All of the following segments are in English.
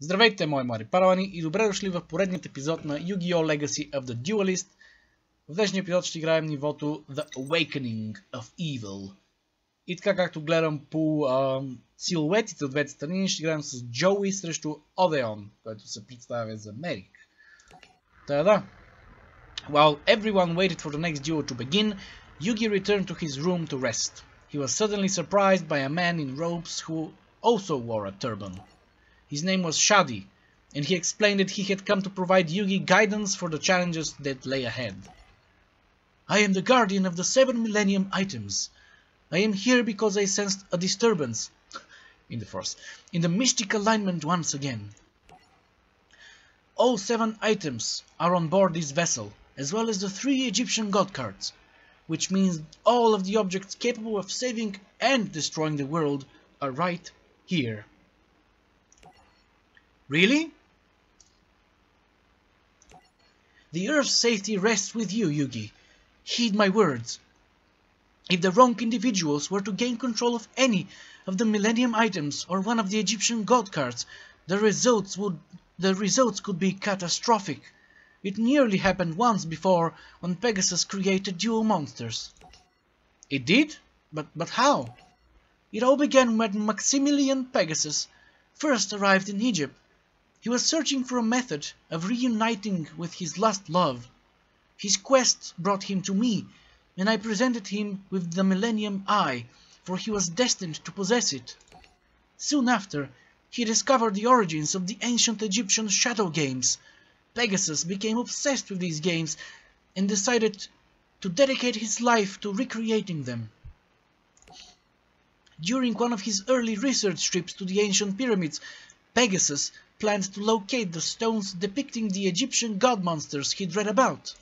Здравейте, мои млади паравани и добре дошли в поредният епизод на YGO Legacy of the Duelist. В днешния епизод ще играем нивото The Awakening of Evil. И така както гледам по силуетите от двете страни, ще играем с Joey срещу Odion, който се представя за Мерик. Та-да! While everyone waited for the next duel to begin, Yugi returned to his room to rest. He was suddenly surprised by a man in robes who also wore a turban. His name was Shadi, and he explained that he had come to provide Yugi guidance for the challenges that lay ahead. I am the guardian of the 7 Millennium items. I am here because I sensed a disturbance in the mystic alignment once again. All 7 items are on board this vessel, as well as the 3 Egyptian god cards, which means all of the objects capable of saving and destroying the world are right here. Really? The Earth's safety rests with you, Yugi. Heed my words. If the wrong individuals were to gain control of any of the Millennium items or one of the Egyptian god cards, the results could be catastrophic. It nearly happened once before when Pegasus created dual monsters. It did? But how? It all began when Maximilian Pegasus first arrived in Egypt. He was searching for a method of reuniting with his lost love. His quest brought him to me, and I presented him with the Millennium Eye, for he was destined to possess it. Soon after, he discovered the origins of the ancient Egyptian shadow games. Pegasus became obsessed with these games and decided to dedicate his life to recreating them. During one of his early research trips to the ancient pyramids, Pegasus planned to locate the stones depicting the Egyptian god monsters he'd read about.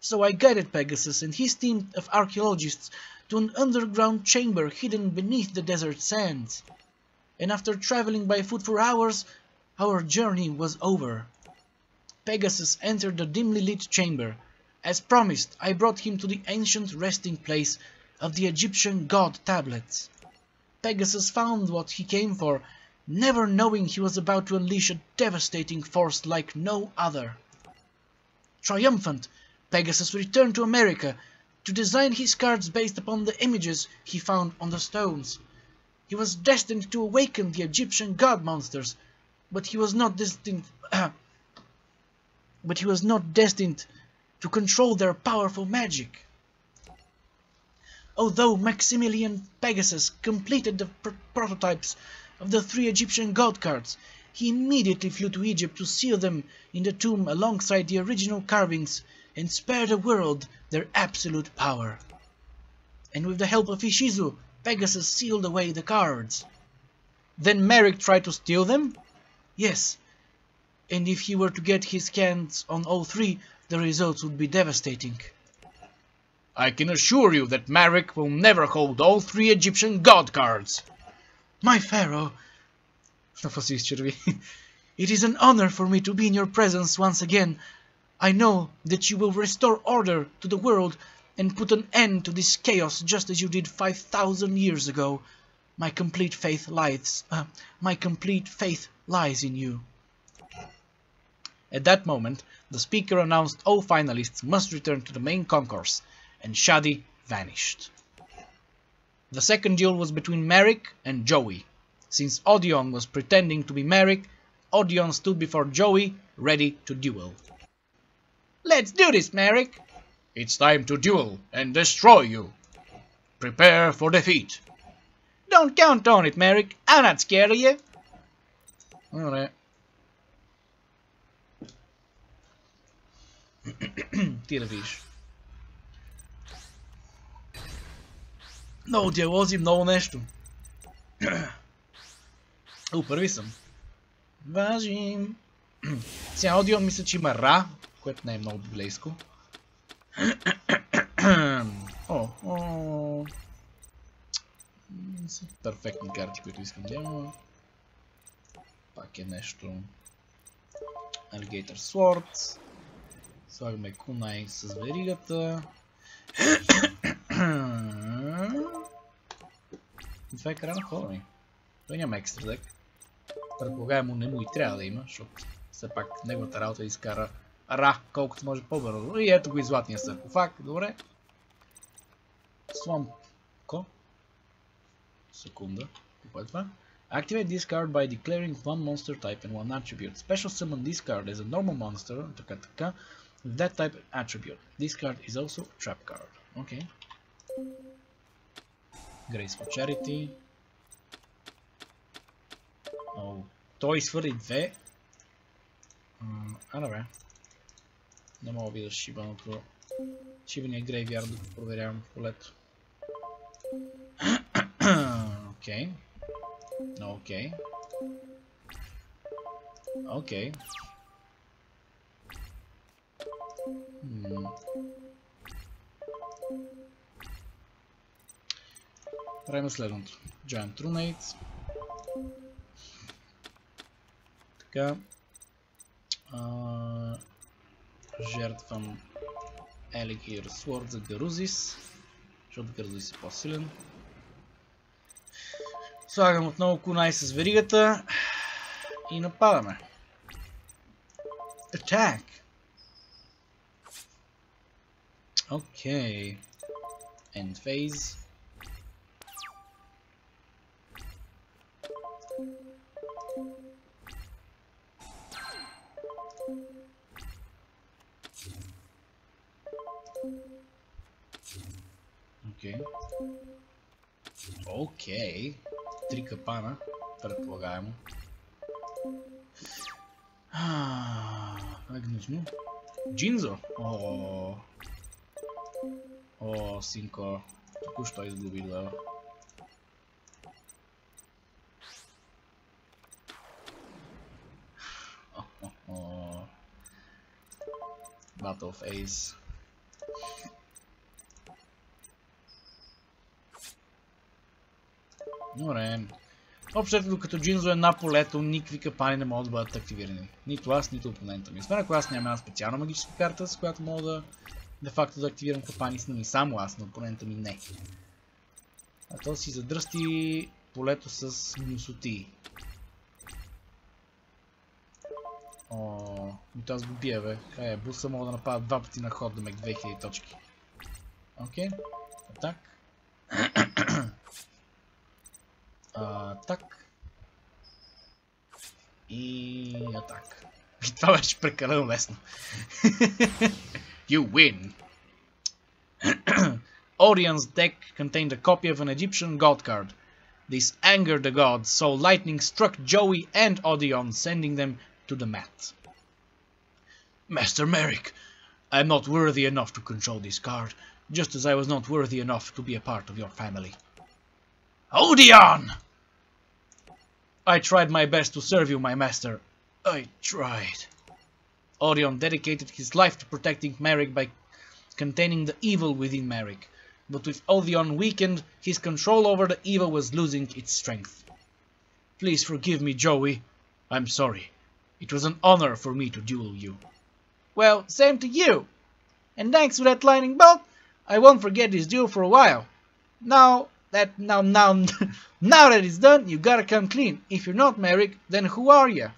So I guided Pegasus and his team of archaeologists to an underground chamber hidden beneath the desert sands. And after traveling by foot for hours, our journey was over. Pegasus entered the dimly lit chamber. As promised, I brought him to the ancient resting place of the Egyptian god tablets. Pegasus found what he came for, never knowing he was about to unleash a devastating force like no other. Triumphant, Pegasus returned to America to design his cards based upon the images he found on the stones. He was destined to awaken the Egyptian god monsters, but he was not destined to control their powerful magic. Although Maximilian Pegasus completed the prototypes of the 3 Egyptian god cards, he immediately flew to Egypt to seal them in the tomb alongside the original carvings and spare the world their absolute power. And with the help of Ishizu, Pegasus sealed away the cards. Then Merrick tried to steal them? Yes, and if he were to get his hands on all 3, the results would be devastating. I can assure you that Merrick will never hold all 3 Egyptian god cards. My Pharaoh, it is an honor for me to be in your presence once again. I know that you will restore order to the world and put an end to this chaos just as you did 5,000 years ago. My complete faith lies in you. At that moment, the speaker announced all finalists must return to the main concourse, and Shadi vanished. The second duel was between Merrick and Joey. Since Odion was pretending to be Merrick, Odion stood before Joey, ready to duel. Let's do this, Merrick! It's time to duel and destroy you. Prepare for defeat. Don't count on it, Merrick. I'm not scared of you. Alright. Ти да видиш. Много диалози, много нещо. Първи съм. Важим. Сега Odion мисля, че има Ра, което не е много библейско. Са перфектни карти, които искам да имам. Пак е нещо. Alligator Sword. Слагаме Кунай с веригата. Това е края на хода ми. Той няма екстра дек. Предполагаемо не му и трябва да има, защото все пак неговата работа изкара Ра, колкото може по-бързо. И ето го и златния саркофаг, добре. Сламко. Секунда. Какво е това? Activate this card by declaring one monster type and one attribute. Special summon this card as a normal monster, така, with that type attribute. This card is also a trap card. Okay. Grace for Charity. Oh, той свърли две. Добре. Не мога да видя шибания грейвярд, да проверявам в полето. Окей. Окей. Окей. Правим следното. Giant Runates. Така. Жертвам Alligator Sword за Гарузис, защото Гарузис е по-силен. Слагам отново кунай с веригата и нападаме. Attack! Окей. End phase. Окей. Окей. 3 капана, предполагаемо. Гнусно. Джинзо! О, синко. Току-що изгуби лева. Battle of Ace. Добре. Общото, докато Джинзо е на полето, никакви капани не могат да бъдат активирани. Нито аз, нито опонента ми. Освен ако аз нямам една специална магическа карта, с която мога да де-факто да активирам капани с ними. Само аз, но опонента ми не. А то си задръсти полето с гнусоти. И аз го бия, бе. Кай е, буса мога да напада 2 пъти на ход, да ме 2000 точки. Окей. Атак. Атак. И атак. И това беше прекалено лесно. You win. Odion's deck contained a copy of an Egyptian god card. This angered the gods, so lightning struck Joey and Odion, sending them to the mat. Master Merrick, I am not worthy enough to control this card, just as I was not worthy enough to be a part of your family. Odion! I tried my best to serve you, my master. I tried. Odion dedicated his life to protecting Merrick by containing the evil within Merrick. But with Odion weakened, his control over the evil was losing its strength. Please forgive me, Joey. I'm sorry. It was an honor for me to duel you. Well, same to you. And thanks for that lightning bolt, I won't forget this duel for a while. Now that it's done, you gotta come clean. If you're not Merrick, then who are you?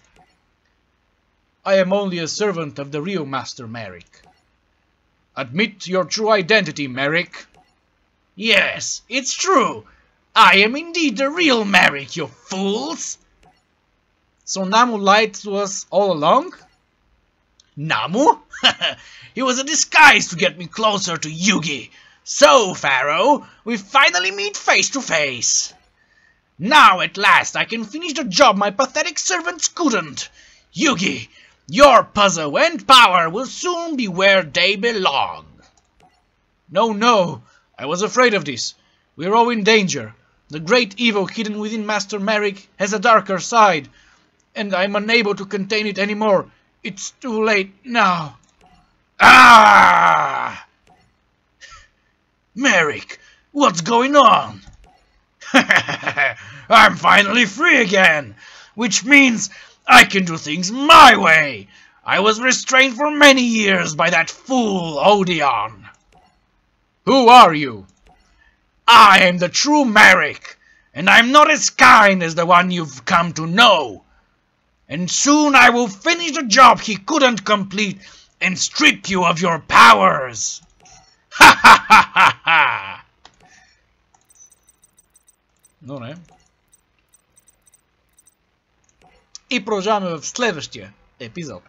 I am only a servant of the real Master Merrick. Admit your true identity, Merrick. Yes, it's true. I am indeed the real Merrick, you fools. So Namu lied to us all along? Namu? He was a disguise to get me closer to Yugi. So, Pharaoh, we finally meet face to face. Now, at last, I can finish the job my pathetic servants couldn't. Yugi, your puzzle and power will soon be where they belong. No, I was afraid of this. We're all in danger. The great evil hidden within Master Merrick has a darker side, and I'm unable to contain it anymore. It's too late now. Ah! Merrick, what's going on? I'm finally free again, which means I can do things my way. I was restrained for many years by that fool Odion. Who are you? I am the true Merrick, and I'm not as kind as the one you've come to know. And soon I will finish the job he couldn't complete and strip you of your powers. Ha ha ha ha ha! Добре. И продължаваме в следващия епизод.